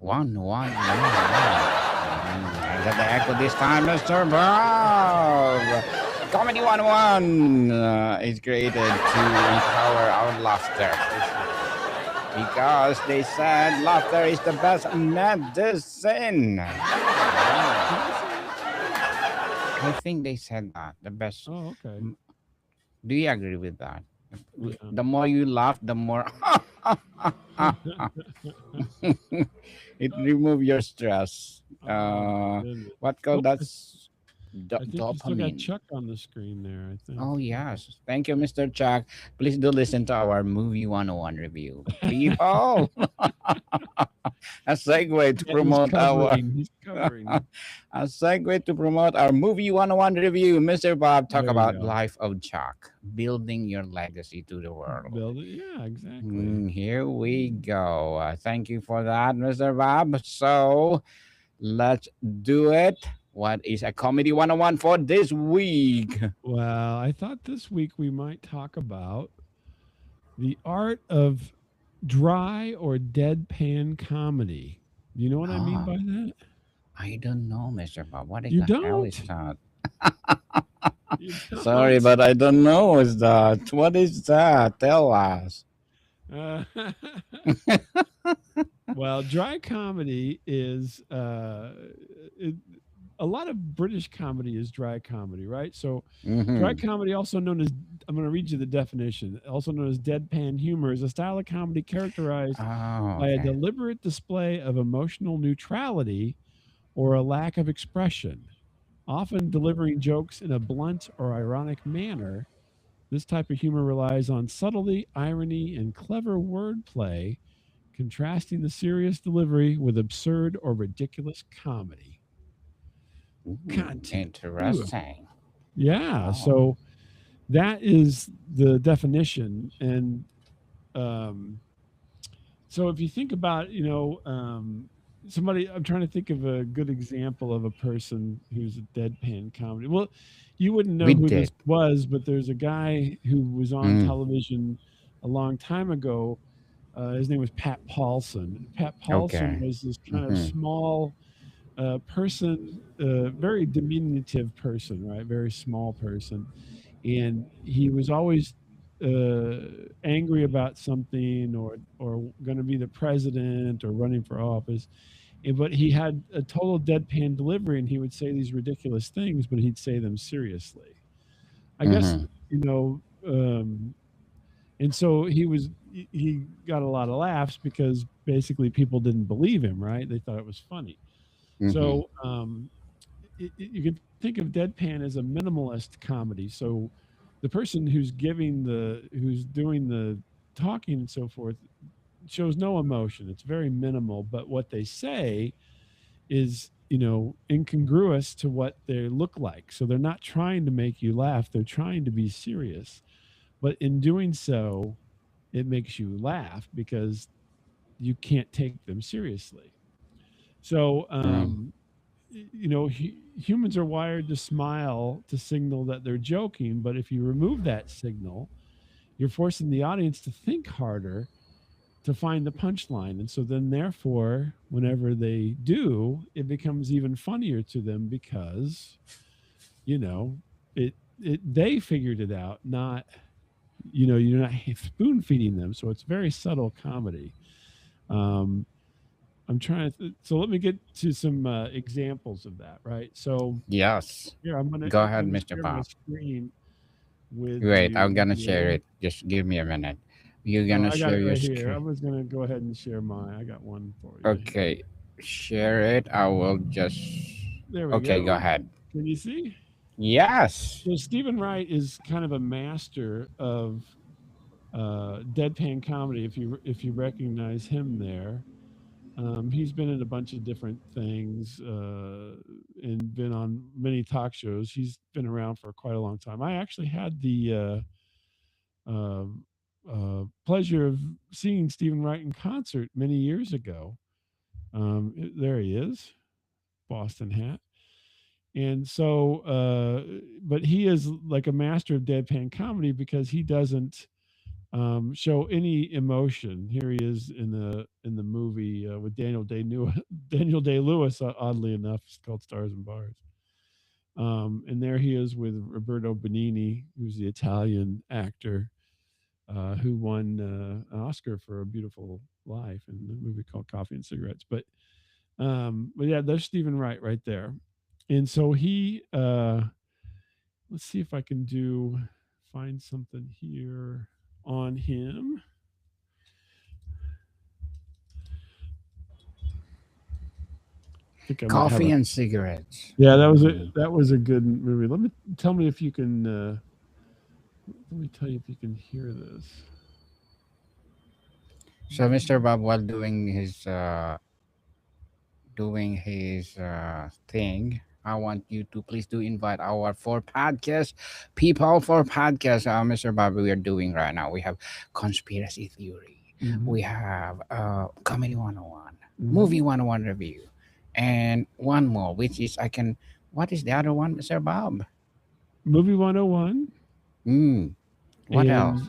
I got the echo this time, Mr. Bob. Comedy 101 is created to empower our laughter. Because they said laughter is the best medicine. Did they say that? I think they said that. The best. Oh, okay. Do you agree with that? Yeah. The more you laugh, the more it remove your stress. Oh my goodness. What called Oh, that? I think you still got Dopamine. Chuck on the screen there, I think. Oh, yes. Thank you, Mr. Chuck. Please do listen to our movie 101 review. People, a segue to Yeah, he's promote our covering. He's covering. a segue to promote our movie 101 review. Mr. Bob talk There you about go. life of Chuck, building your legacy to the world. Build it. Yeah, exactly. Here we go. Thank you for that, Mr. Bob. So let's do it. What is a comedy 101 for this week? Well, I thought this week we might talk about the art of dry or deadpan comedy. You know what I mean Oh, by that? I don't know, Mr. Bob. What You the hell is don't? that? You Sorry, don't? but I don't know. Is that what is that? Tell us. Uh, well, dry comedy is it, a lot of British comedy is dry comedy, right? So, dry Mm-hmm. comedy, also known as, I'm going to read you the definition, also known as deadpan humor, is a style of comedy characterized Oh, by a okay. deliberate display of emotional neutrality or a lack of expression, often delivering jokes in a blunt or ironic manner. This type of humor relies on subtlety, irony, and clever wordplay, contrasting the serious delivery with absurd or ridiculous comedy. Content. Ooh. Interesting. Yeah. Oh. So that is the definition. And um, so if you think about, somebody, I'm trying to think of a good example of a person who's a deadpan comedy. Well, you wouldn't know We who this did. was, but there's a guy who was on Mm. television a long time ago. His name was Pat Paulson. Pat Paulson Okay. was this kind of Mm-hmm. small person, very diminutive person, right? Very small person, and he was always angry about something, or going to be the president or running for office. But he had a total deadpan delivery, and he would say these ridiculous things, but he'd say them seriously. I guess Mm-hmm. you know. And so he got a lot of laughs because basically people didn't believe him, right? They thought it was funny. Mm-hmm. So you can think of deadpan as a minimalist comedy. So the person who's doing the talking and so forth shows no emotion. It's very minimal, but what they say is, incongruous to what they look like. So they're not trying to make you laugh, they're trying to be serious. But in doing so, it makes you laugh because you can't take them seriously. So, Mm. humans are wired to smile to signal that they're joking, but if you remove that signal, you're forcing the audience to think harder to find the punchline. And so then, therefore, whenever they do, it becomes even funnier to them because, you know, they figured it out, not, you're not spoon feeding them. So it's very subtle comedy. Um, I'm trying to. So let me get to some examples of that. Right. So Yes. here Go I'm ahead, gonna Mr. share my Bob. screen with Wait, I'm you gonna share here. it. Just give me a minute. You're Oh, gonna I got share it your right here. I screen. was gonna go ahead and share mine. I got one for you here. Okay. Share it. I will just. There we Okay, go go. ahead. Can you see? Yes. So Stephen Wright is kind of a master of deadpan comedy. If you recognize him there, he's been in a bunch of different things and been on many talk shows. He's been around for quite a long time. I actually had the uh, pleasure of seeing Stephen Wright in concert many years ago. There he is, Boston hat. And so, but he is like a master of deadpan comedy because he doesn't show any emotion. Here he is in the movie with Daniel Day Lewis. Oddly enough, it's called Stars and Bars. And there he is with Roberto Benigni, who's the Italian actor who won an Oscar for A Beautiful Life in a movie called Coffee and Cigarettes. But yeah, there's Stephen Wright right there. And so he, let's see if I can find something here on him. I think I might have Coffee and cigarettes. yeah, that was a good movie. Tell me if you can. Let me tell you if you can hear this. So, Mr. Bob, while doing his thing, I want you to please do invite our four podcast people for podcast. Mr. Bob, we are doing right now. We have conspiracy theory. Mhm. We have comedy 101, Mhm. movie 101 review, and one more, which is I can. What is the other one, Mr. Bob? Movie 101 What and else?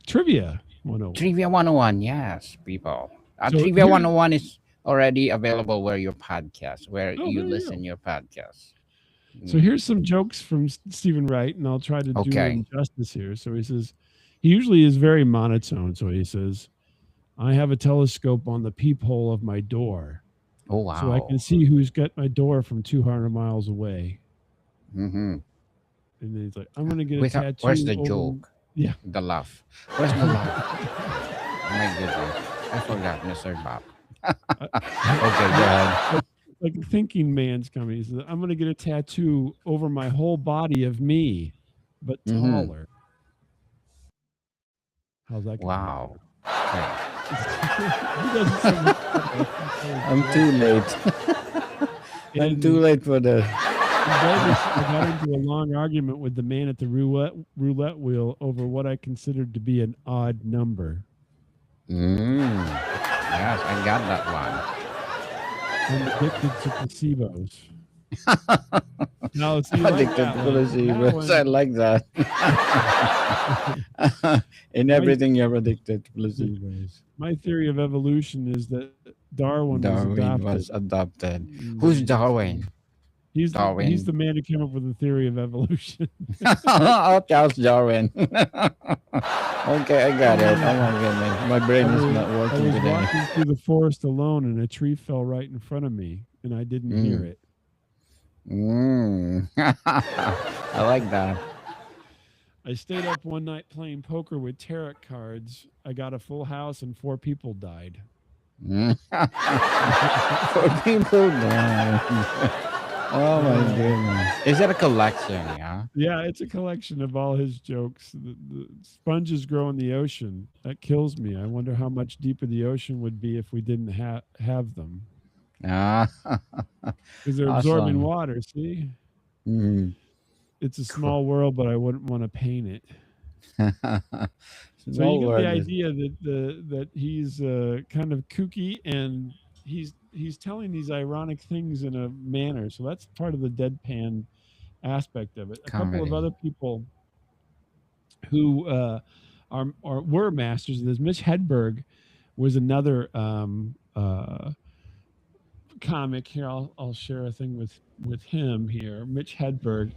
Trivia 101. Trivia 101. Yes, people. So Trivia here, 101 is already available where your podcast, where oh, you there you listen go. your podcast. So Mm. here's some jokes from Stephen Wright, and I'll try to do Okay. him justice here. So he says, he usually is very monotone. So he says, I have a telescope on the peephole of my door, Oh so I can wow. see who's got my door from 200 miles away. Mm-hmm. And then he's like, I'm going to get a Where's tattoo the over. joke? Yeah. The laugh. Where's the laugh? Oh my goodness. I forgot, Mr. Bob. I- Okay, go ahead. like a thinking man's coming. He says, I'm going to get a tattoo over my whole body of me, but Mm-hmm. taller. How's that going to Wow. happen? Okay. He does it so much better. I'm too late. I'm too In, late for the. in Vegas, I got into a long argument with the man at the roulette wheel over what I considered to be an odd number. Yes, I got that one. I'm addicted to placebos. Now, see, you like Addicted that to one. That placebos. I one, like that. In my everything, you're addicted to placebos. my theory of evolution is that Darwin was Darwin adopted. was adopted. Who's So Darwin? he's Darwin. the man who came up with the theory of evolution. Oh, Charles Darwin. Okay, I got it. Oh my goodness. My brain is not I working was today. walking through the forest alone, and a tree fell right in front of me, and I didn't hear Mm. it. I like that. I stayed up one night playing poker with tarot cards. I got a full house, and 4 people died. Mm. For people dying. Oh my Uh, goodness. Is that a collection? Yeah. Yeah, it's a collection of all his jokes. The sponges grow in the ocean. That kills me. I wonder how much deeper the ocean would be if we didn't have them. Ah, Because they're absorbing awesome. water. See, Mm. it's a Cr- small world, but I wouldn't want to paint it. So Small you get the word. idea that he's kind of kooky, and he's telling these ironic things in a manner. So that's part of the deadpan aspect of it. A couple of Comedy. other people who were masters of this. Mitch Hedberg was another comic. Here, I'll share a thing with him here. Mitch Hedberg.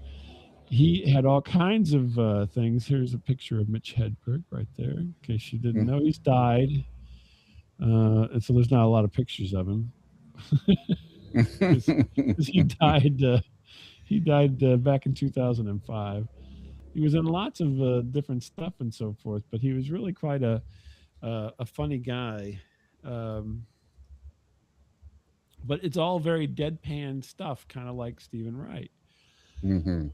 He had all kinds of things. Here's a picture of Mitch Hedberg right there. In case you didn't Mm. know, he's died, and so there's not a lot of pictures of him because he died. He died back in 2005. He was in lots of different stuff and so forth, but he was really quite a funny guy. Um, but it's all very deadpan stuff, kind of like Stephen Wright. Mhm.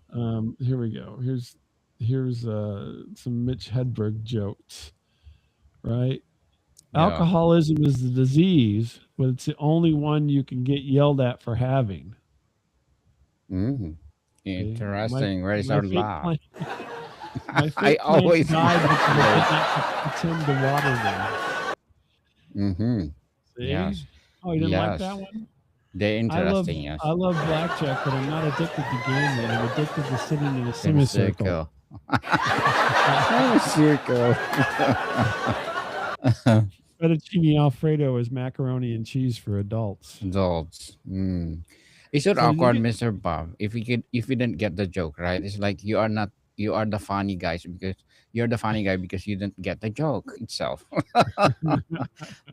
Here we go. Here's some Mitch Hedberg jokes. Right, Yeah. alcoholism is the disease, but it's the only one you can get yelled at for having. Mhm. See? Interesting. Where is My our fake laugh? plant, my I fake plants always died because I did laugh. not pretend to water them. Mm-hmm. See? Yes. Oh, you didn't like that Yes. one? They're interesting. I Yes. love blackjack, but I'm not addicted to gambling. I'm addicted to sitting in a semicircle. Semicircle. I'm a circle. Fettuccine Alfredo is macaroni and cheese for adults. Adults. Mm. It's so So did you awkward, get? Mr. Bob. If you didn't get the joke, right? It's like you are not you are the funny guys because you're the funny guy because you didn't get the joke itself.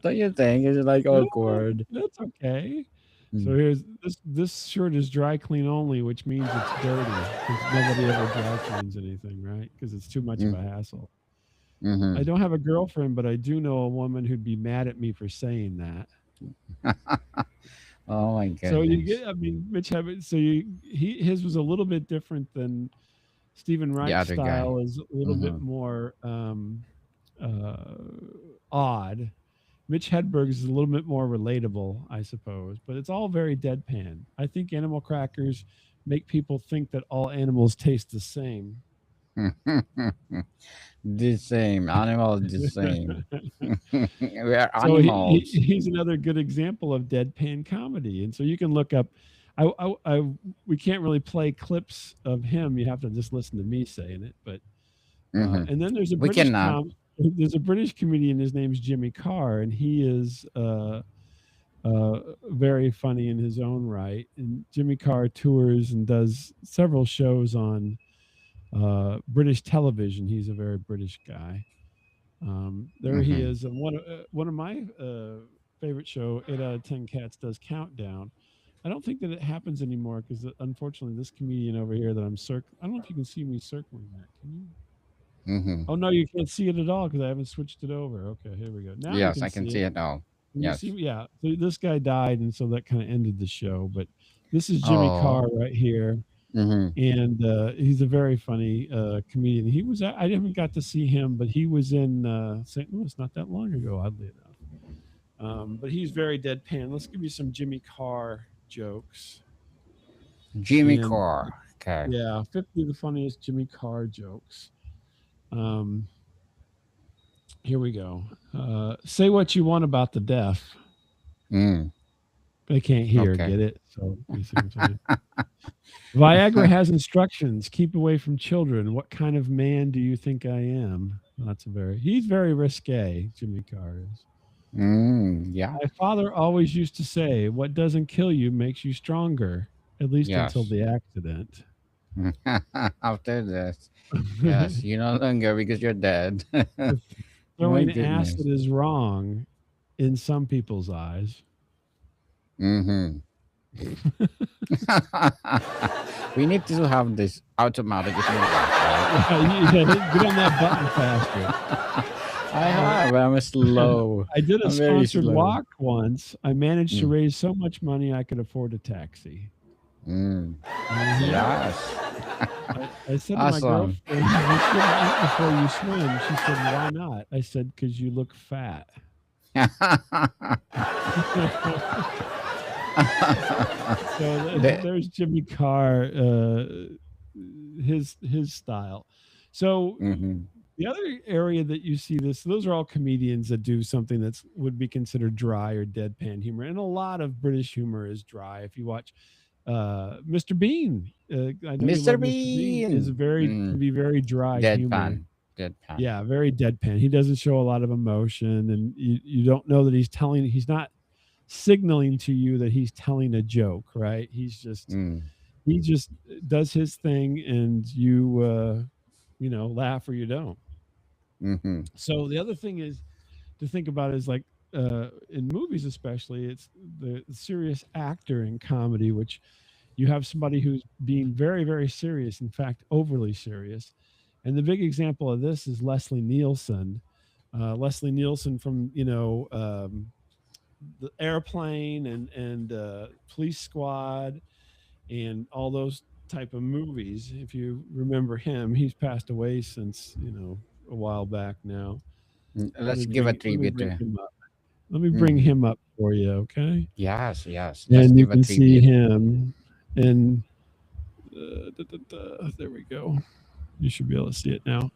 Don't you think it's like No, awkward? that's okay. So Mm. here's this shirt is dry clean only, which means it's dirty because nobody ever dry cleans anything, right? Because it's too much of Mm. a hassle. I Mm-hmm. don't have a girlfriend, but I do know a woman who'd be mad at me for saying that. Oh my So you goodness. get, I mean, Mitch Hedberg. So his was a little bit different than Stephen The Wright's other guy. style. Is a little bit Mm-hmm. more uh, odd. Mitch Hedberg's is a little bit more relatable, I suppose, but it's all very deadpan. I think animal crackers make people think that all animals taste the same. The same. Animal the same. We are So animals. he's another good example of deadpan comedy. And so you can look up. We can't really play clips of him. You have to just listen to me saying it. But Mm-hmm. and then We cannot. there's a British comedian. His name's Jimmy Carr, and he is very funny in his own right. And Jimmy Carr tours and does several shows on British television. He's a very British guy. There he Mm-hmm. is. And one of my favorite show, 8 out of 10 Cats, does Countdown. I don't think that it happens anymore because unfortunately, this comedian over here that I'm circling. I don't know if you can see me circling that. Can you? Mm-hmm. Oh no, you can't see it at all because I haven't switched it over. Okay, here we go. Now you Yes, can I can see see it. it all. Can you see? Yes. Yeah. So this guy died, and so that kind of ended the show. But this is Jimmy Oh. Carr right here, Mm-hmm. and he's a very funny comedian. I haven't got to see him, but he was in St. Louis not that long ago, oddly enough. But he's very deadpan. Let's give you some Jimmy Carr jokes, Jimmy and Carr. Okay. yeah, 50 of the funniest Jimmy Carr jokes. Um, Here we go. Say what you want about the deaf. Mm. They can't hear, Okay. get it? So you see what I'm saying? Viagra has instructions. Keep away from children. What kind of man do you think I am? He's very risque, Jimmy Carr is. Mm. Yeah. My father always used to say, what doesn't kill you makes you stronger, at least until Yes. the accident. After this. Yes. You're no longer because you're dead. My Throwing acid goodness. is wrong in some people's eyes. Mm-hmm. We need to have this automatic smooth laugh, right? Get on that button faster. I Uh, have. I'm slow. I did a I'm very sponsored slow. walk once. I managed to Mm. raise so much money I could afford a taxi. Mm. Mhm. Yes. I said to my Awesome. girlfriend, "You shouldn't eat before you swim." She said, "Why not?" I said, "Because you look fat." So The- there's Jimmy Carr, his style. So Mhm. the other area that you see this, those are all comedians that do something that's would be considered dry or deadpan humor, and a lot of British humor is dry. If you watch Mr. Bean, I know you Mr. love Mr. Bean, is Bean. can be very dry humor. Deadpan. Deadpan. Yeah, very deadpan. He doesn't show a lot of emotion, and you don't know that he's not signaling to you that he's telling a joke, right? Mm. He just does his thing, and you laugh or you don't. Mm-hmm. So the other thing is to think about is like in movies, especially, it's the serious actor in comedy, which you have somebody who's being very, very serious, in fact, overly serious. And the big example of this is Leslie Nielsen. Leslie Nielsen from the Airplane and Police Squad and all those type of movies. If you remember him, he's passed away since a while back now. Let's give a Let me tribute bring to. him up. Let me bring Mm-hmm. him up for you, okay? Yes, yes. Let's And you give a can see tribute. him. And there we go. You should be able to see it now.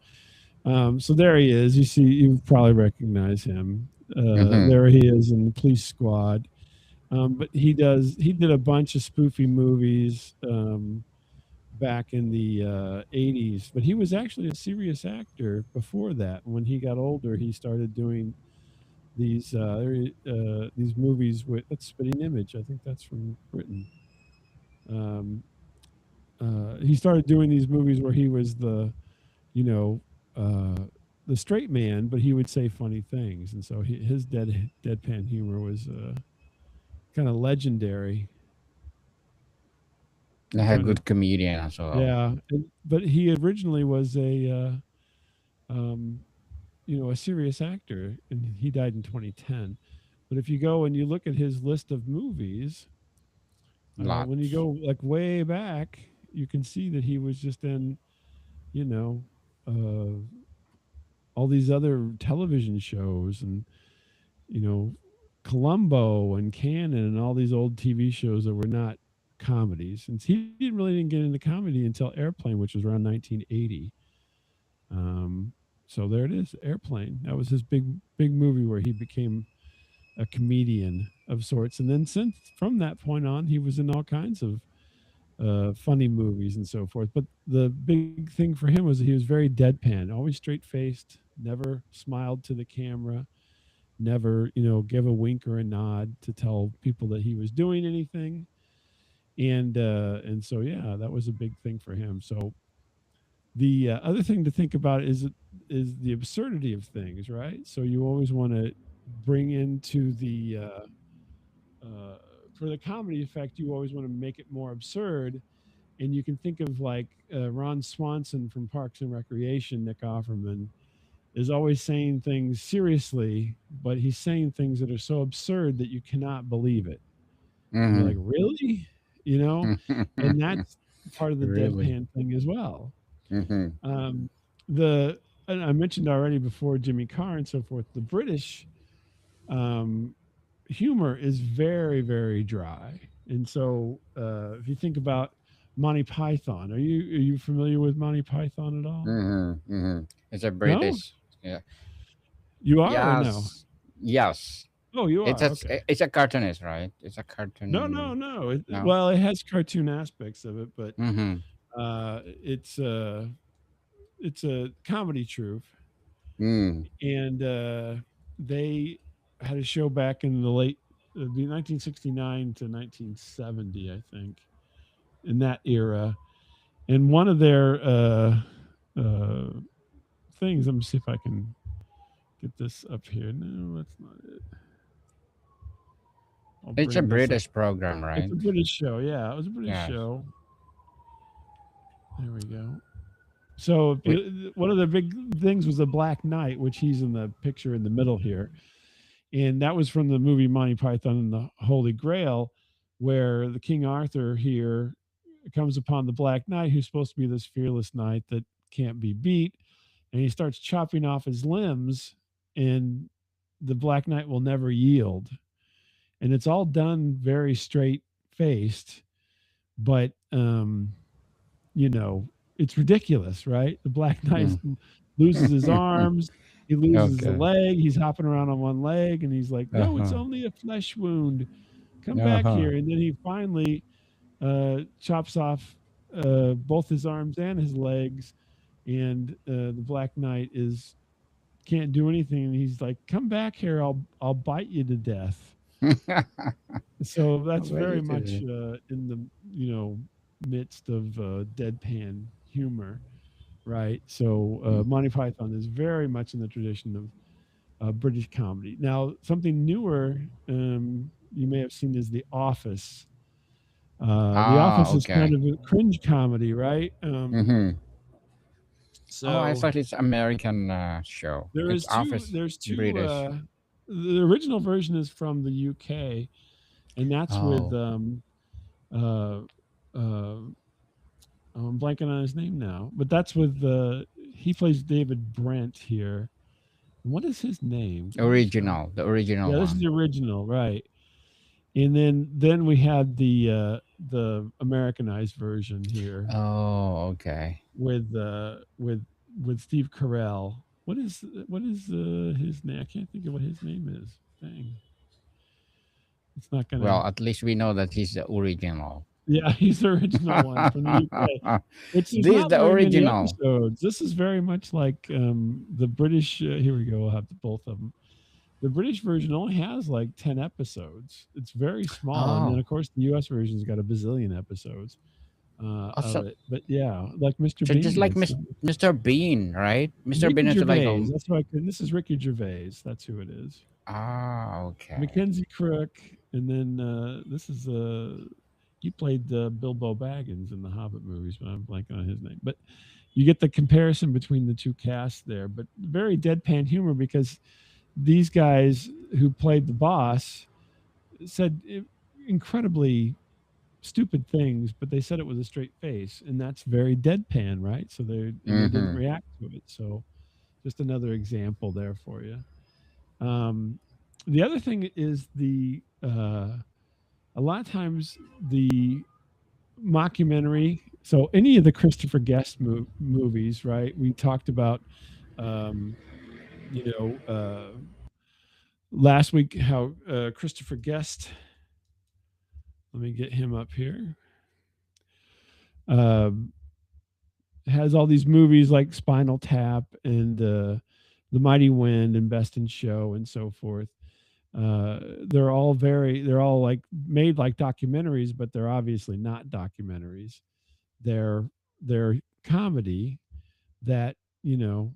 So there he is. You probably recognize him. Mm-hmm. There he is in Police Squad. But he did a bunch of spoofy movies. back in the 80s, but he was actually a serious actor before that. When he got older, he started doing these movies with that's Spitting Image. I think that's from Britain. Um, he started doing these movies where he was you know, uh, the straight man, but he would say funny things, and so his deadpan humor was kind of legendary. I'm A trying to, good comedian as well. yeah, but he originally was um, a serious actor, and he died in 2010. But if you go and you look at his list of movies, when you Lots. go like way back, you can see that he was just in, you know, uh, all these other television shows and you know, Columbo and Cannon and all these old TV shows that were not comedies. And he didn't get into comedy until Airplane, which was around 1980. Um, so there it is, Airplane. That was his big movie where he became a comedian of sorts. And then since from that point on, he was in all kinds of funny movies and so forth. But the big thing for him was that he was very deadpan, always straight faced, never smiled to the camera, never, give a wink or a nod to tell people that he was doing anything. And so yeah, that was a big thing for him. So the other thing to think about is the absurdity of things, right? So you always want to bring into the uh, for the comedy effect, you always want to make it more absurd. And you can think of like Ron Swanson from Parks and Recreation, Nick Offerman, is always saying things seriously, but he's saying things that are so absurd that you cannot believe it. And you're Hmm. like, really? You know? And that's part of the Really. deadpan thing as well. Hmm. Um, the and I mentioned already before Jimmy Carr and so forth, the British um, humor is very, very dry. And so if you think about Monty Python, are you familiar with Monty Python at all? Hmm. Hmm. It's a No? British. Yeah. You are or no? Yes. Yes. Oh, you It's are. a Okay. it's a cartoonist, right? It's a No, no, cartoon. no. No. Well, it has cartoon aspects of it, but Mm-hmm. uh, it's uh, it's a comedy troupe, Mm. and they had a show back in the late the 1969 to 1970, I think, in that era. And one of their uh, things. Let me see if I can get this up here. No, that's not it. I'll It's a bring this up. British program, It's right? a British show. Yeah, it was a British Yes. show. There we go. So We. one of the big things was the Black Knight, which he's in the picture in the middle here, and that was from the movie Monty Python and the Holy Grail, where the King Arthur here comes upon the Black Knight, who's supposed to be this fearless knight that can't be beat, and he starts chopping off his limbs, and the Black Knight will never yield, and it's all done very straight faced, but you know, it's ridiculous, right? The Black Knight Mm. loses his arms, he loses a Okay. leg, he's hopping around on one leg, and he's like, "No, it's Uh-huh. only a flesh wound. Come back Uh-huh. here." And then he finally chops off both his arms and his legs, and the Black Knight is can't do anything. And he's like, "Come back here, I'll bite you to death." So How that's about very you much today? in the midst of deadpan humor, right? So Mm. Monty Python is very much in the tradition of British comedy. Now, something newer you may have seen is The Office. The Ah, Office is kind okay. of a cringe comedy, right? Mm-hmm. Oh, I So thought it's American show. there It's is two. Office There's two. British. The original version is from the UK, and that's with Oh, uh, uh, I'm blanking on his name now, but that's with he plays David Brent here. What is his name? Gosh darn. original, the original Yeah, this is one. the original, right? And then we had the Americanized version here Oh, okay. with with Steve Carell. What is his name? I can't think of what his name is. Dang, it's not Well, gonna. at least we know that he's the original. Yeah, he's the original one from the UK. Which there's This is not the very many original. episodes. This is very much like the British. Here we go. We'll have both of them. The British version only has like 10 episodes. It's very small, and then Oh, of course the U.S. version's got a bazillion episodes of also, it. But yeah, like Mr. so just Bean. like It's Mr. Bean, right? Mr. Bean Ricky is like Gervais. That's who I could. This is Ricky Gervais. That's who it is. okay. Mackenzie Crook, and then this is he played Bilbo Baggins in the Hobbit movies, but I'm blanking on his name. But you get the comparison between the two casts there, but very deadpan humor because these guys who played the boss said incredibly stupid things, but they said it with a straight face, and that's very deadpan, right? So they didn't Mm-hmm. react to it. So just another example there for you. Um, the other thing is a lot of times the mockumentary. So any of the Christopher Guest movies, right? We talked about, um, you know, last week how Christopher Guest. Let me get him up here. Um, has all these movies like Spinal Tap and The Mighty Wind and Best in Show and so forth. They're all like made like documentaries, but they're obviously not documentaries. They're comedy that, you know,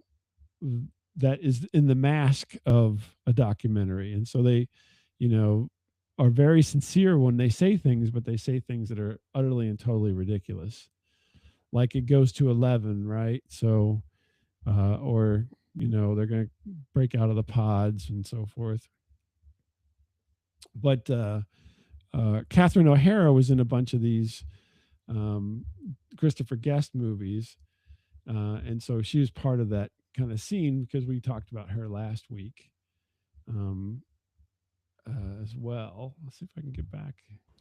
that is in the mask of a documentary. And so they, you know, are very sincere when they say things, but they say things that are utterly and totally ridiculous. Like it goes to 11, right? So, or, you know, they're going to break out of the pods and so forth. But Catherine O'Hara was in a bunch of these um, Christopher Guest movies. And so she was part of that kind of scene because we talked about her last week um, as well. Let's see if I can get back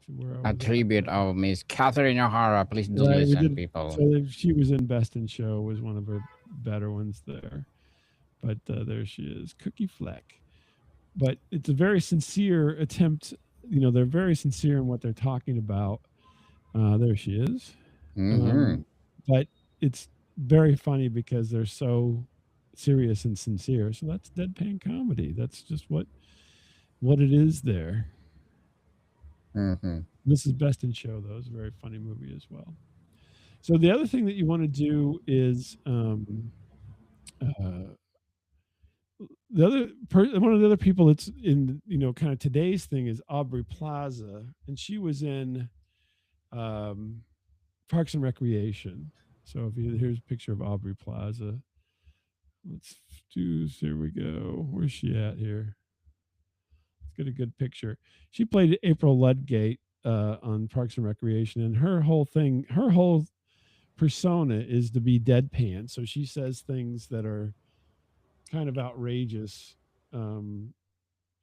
to where I A was at tribute there. of Miss Catherine O'Hara. Please do Right, we listen, did. people. So she was in Best in Show, was one of her better ones there. But there she is, Cookie Fleck. But it's a very sincere attempt. You know, they're very sincere in what they're talking about. There she is. Mm-hmm. Um, but it's very funny because they're so serious and sincere. So that's deadpan comedy. That's just what it is there. Mm-hmm. This is Best in Show, though. It's a very funny movie as well. So the other thing that you want to do is uh, one of the other people that's in, you know, kind of today's thing is Aubrey Plaza, and she was in um, Parks and Recreation. So here's a picture of Aubrey Plaza. Let's do. Here we go. Where's she at here? Let's get a good picture. She played April Ludgate on Parks and Recreation, and her whole persona is to be deadpan. So she says things that are kind of outrageous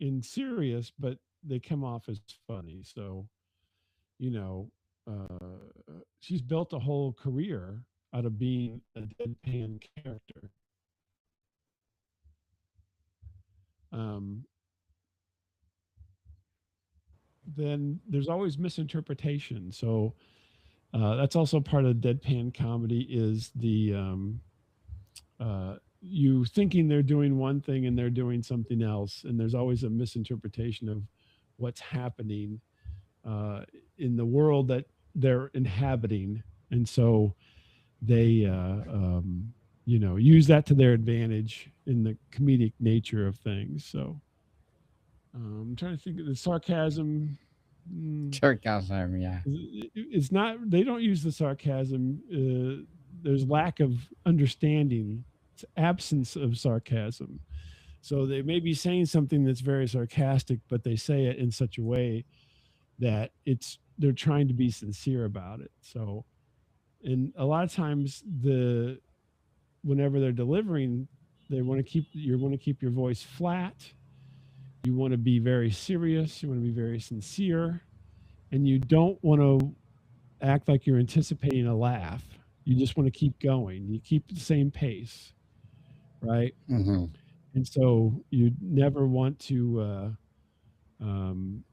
and serious, but they come off as funny. So, you know, she's built a whole career out of being a deadpan character. Um, then there's always misinterpretation. So that's also part of deadpan comedy is the you thinking they're doing one thing and they're doing something else, and there's always a misinterpretation of what's happening uh, in the world that they're inhabiting, and so they you know, use that to their advantage in the comedic nature of things. So I'm trying to think of the sarcasm. mm, Sarcasm, yeah. it's not, they don't use the sarcasm. There's lack of understanding. It's absence of sarcasm. So they may be saying something that's very sarcastic, but they say it in such a way that it's they're trying to be sincere about it. So, and a lot of times whenever they're delivering, they want to keep you want to keep your voice flat. You want to be very serious. You want to be very sincere, and you don't want to act like you're anticipating a laugh. You just want to keep going. You keep the same pace, right? Mm-hmm. And so you um,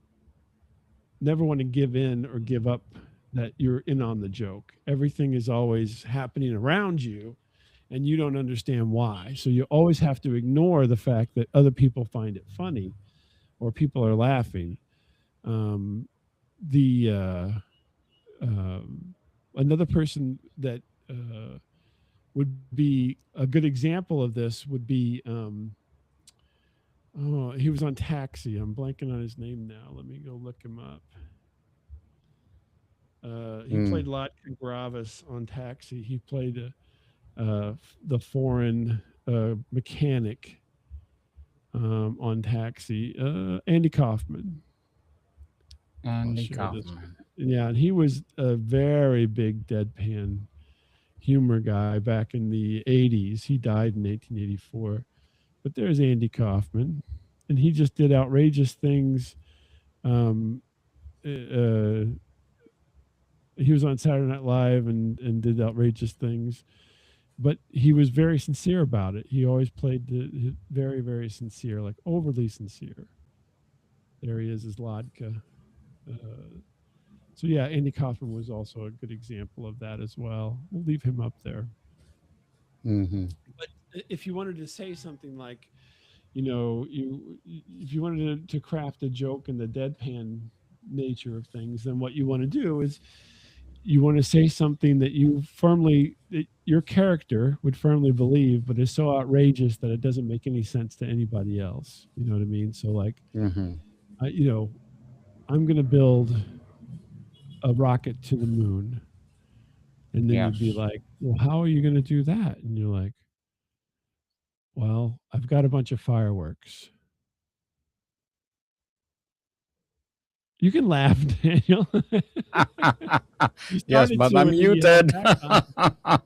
never want to give in or give up that you're in on the joke. Everything is always happening around you and you don't understand why. So you always have to ignore the fact that other people find it funny or people are laughing. Um, the um, Another person that would be a good example of this would be oh, he was on Taxi. I'm blanking on his name now. Let me go look him up. He played Mm. Latka Gravis on Taxi. He played the foreign mechanic on Taxi. Andy Kaufman. I'll Andy share this. Kaufman. Yeah, and he was a very big deadpan humor guy back in the 80s. He died in 1884. But there's Andy Kaufman, and he just did outrageous things. Um, uh, he was on Saturday Night Live and did outrageous things, but he was very sincere about it. He always played very, very sincere, like overly sincere. There he is Ladka. Uh, so yeah, Andy Kaufman was also a good example of that as well. We'll leave him up there. Mm-hmm. But if you wanted to say something like, if you wanted to craft a joke in the deadpan nature of things, then what you want to do is you want to say something that your character would firmly believe, but is so outrageous that it doesn't make any sense to anybody else. You know what I mean? So like, Mm-hmm. I, you know, I'm going to build a rocket to the moon. And then you'd be Yes. like, well, how are you going to do that? And you're like, well, I've got a bunch of fireworks. You can laugh, Daniel. You Yes, started but to, I'm and then you held muted. back on it.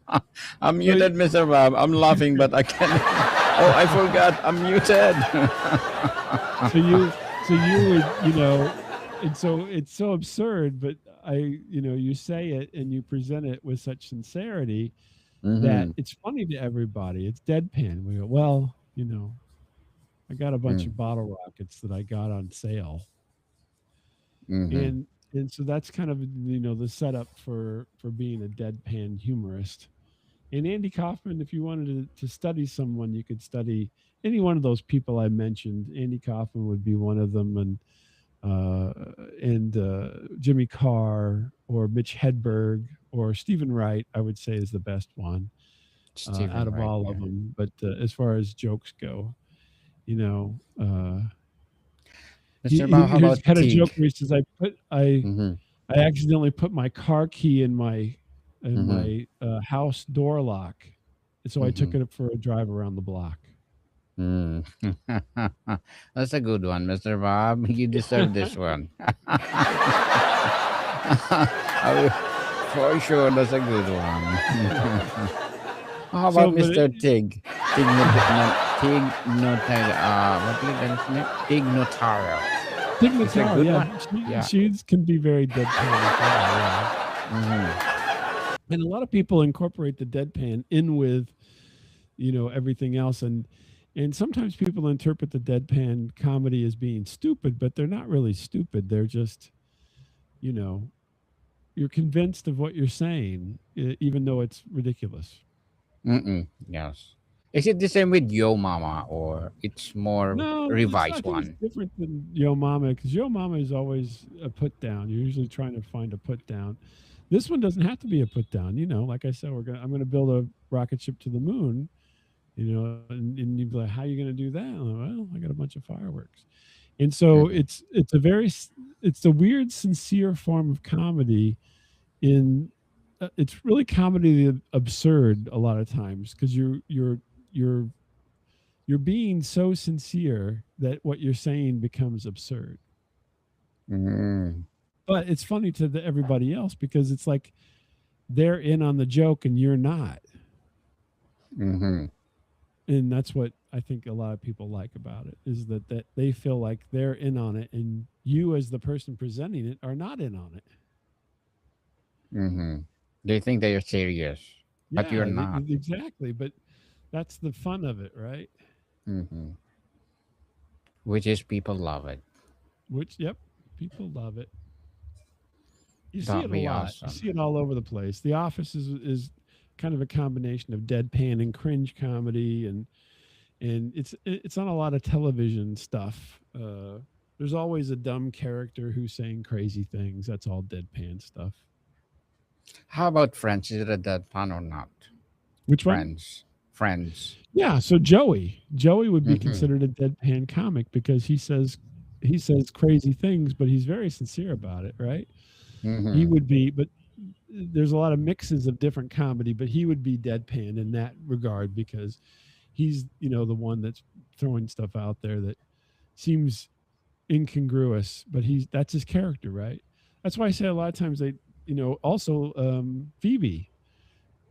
I'm So, muted, Mr. Bob. I'm laughing, but I can't. Oh, I forgot. I'm muted. so you, so you would, and so it's so absurd, but you say it and you present it with such sincerity that Mm-hmm. it's funny to everybody. It's deadpan. We go, well, I got a bunch Mm. of bottle rockets that I got on sale, Mm-hmm. and so that's kind of the setup for being a deadpan humorist. And Andy Kaufman, if you wanted to study someone, you could study any one of those people I mentioned. Andy Kaufman would be one of them, uh, and Jimmy Carr or Mitch Hedberg or Stephen Wright, I would say is the best one out Stephen of Wright, all of yeah. them. But as far as jokes go, you know, uh, Mr. Bob, how here's about kind of joke Tig? where he says, Mm-hmm. I accidentally put my car key in my Mm-hmm. house door lock, and so I Mm-hmm. took it for a drive around the block. Mm. That's a good one, Mr. Bob. You deserve this one. For sure, that's a good one. How about So, but Mr. Tig? Tig what do you his name? Tig Notaro. It's a Dignitaro, good yeah, one. Yeah. she can be very deadpan as well, yeah. Mm-hmm. And a lot of people incorporate the deadpan in with everything else, and sometimes people interpret the deadpan comedy as being stupid, but they're not really stupid. They're just you know you're convinced of what you're saying, even though it's ridiculous. Mm-mm. Yes. Is it the same with Yo Mama or it's more No, I revised think it's one? different than Yo Mama, because Yo Mama is always a put down. You're usually trying to find a put down. This one doesn't have to be a put down. Like I said, I'm gonna build a rocket ship to the moon. And you'd be like, "How are you going to do that?" I'm like, well, I got a bunch of fireworks, and so Mm-hmm. it's a weird, sincere form of comedy. In It's really comedy absurd a lot of times, because you're you're being so sincere that what you're saying becomes absurd. Mm-hmm. But it's funny to everybody else, because it's like they're in on the joke and you're not. Mm-hmm. And that's what I think a lot of people like about it, is that they feel like they're in on it, and you as the person presenting it are not in on it. Mm-hmm. They think they are serious, but you're Yeah, not. exactly. But that's the fun of it, right? Mm-hmm. Which is people love it. Which, yep, people love it. You see That'd it a be lot. You awesome. see it all over the place. The Office is kind of a combination of deadpan and cringe comedy, and it's on a lot of television stuff. There's always a dumb character who's saying crazy things. That's all deadpan stuff. How about Friends? Is it a deadpan or not? Which one? Friends. Friends. Yeah, so Joey would be Mm-hmm. considered a deadpan comic because he says crazy things, but he's very sincere about it, right? He Mm-hmm. would be, but there's a lot of mixes of different comedy, but he would be deadpan in that regard because he's the one that's throwing stuff out there that seems incongruous, but that's his character, right? That's why I say a lot of times also Phoebe,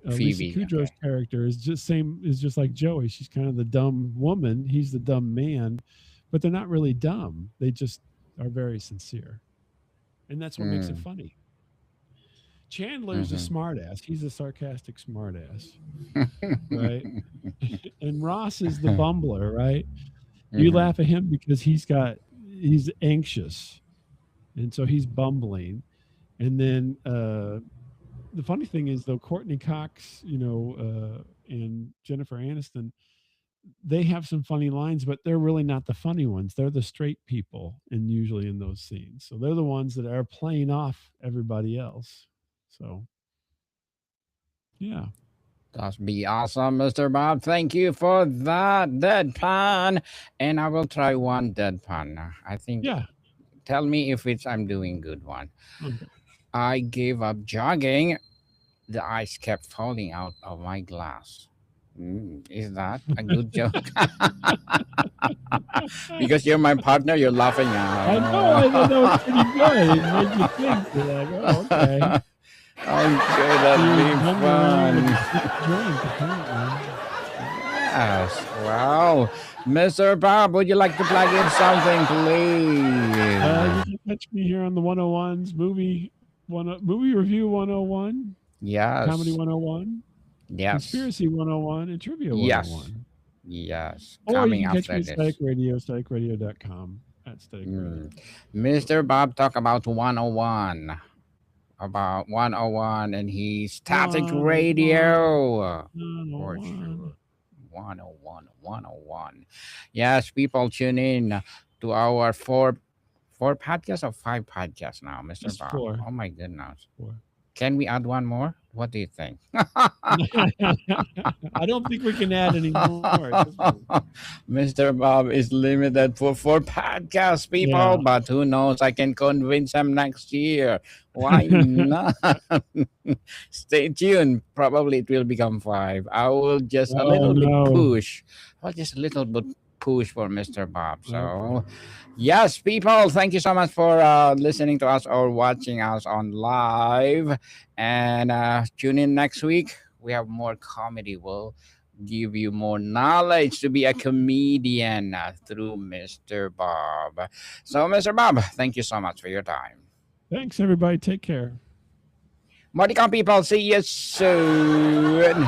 Lisa Phoebe. Kudrow's Okay. character is just like Joey. She's kind of the dumb woman. He's the dumb man, but they're not really dumb. They just are very sincere, and that's what makes it Mm. funny. Chandler's a Mm-hmm. smartass. He's a sarcastic smartass, right? And Ross is the bumbler, right? You Mm-hmm. laugh at him because he's anxious, and so he's bumbling. And then the funny thing is, though, Courtney Cox, and Jennifer Aniston, they have some funny lines, but they're really not the funny ones. They're the straight people, and usually in those scenes, so they're the ones that are playing off everybody else. So yeah, That'd be awesome, Mr. Bob. Thank you for that deadpan. And I will try one deadpan. I think. yeah. Tell me if it's I'm doing good one. Okay. I gave up jogging. The ice kept falling out of my glass. Is that a good joke? Because you're my partner, you're laughing I know. I thought that was now. pretty good. It made you think. You're like, oh, okay. Okay, So that'd you're be bumbling with a fun. sick joint, apparently. Yes. Wow. Mr. Bob, would you like to plug in something, You please? can catch me here on the 101s movie review 101, comedy Yes. 101, Yes. conspiracy 101, and trivia Yes. 101. Yes. Or you Coming can catch me after at Static this. Radio, staticradio.com, at Static Radio. Mr. Bob talk about 101. About 101 and he's static 101, radio. For 101. sure. 101, 101. Yes, people tune in to our four podcasts or five podcasts now, Mr. Just Bob. four. Oh my goodness. Four. Can we add one more? What do you think? I don't think we can add any more at this point. Mr. Bob is limited for four podcast people, Yeah. but who knows? I can convince him next year. Why not? Stay tuned. Probably it will become five. I will just a Oh, little bit no. push. Well, just a little bit push for Mr. Bob. So, Okay. yes, people, thank you so much for listening to us or watching us on live. And tune in next week. We have more comedy. We'll give you more knowledge to be a comedian through Mr. Bob. So, Mr. Bob, thank you so much for your time. Thanks, everybody. Take care. Modicon people, see you soon.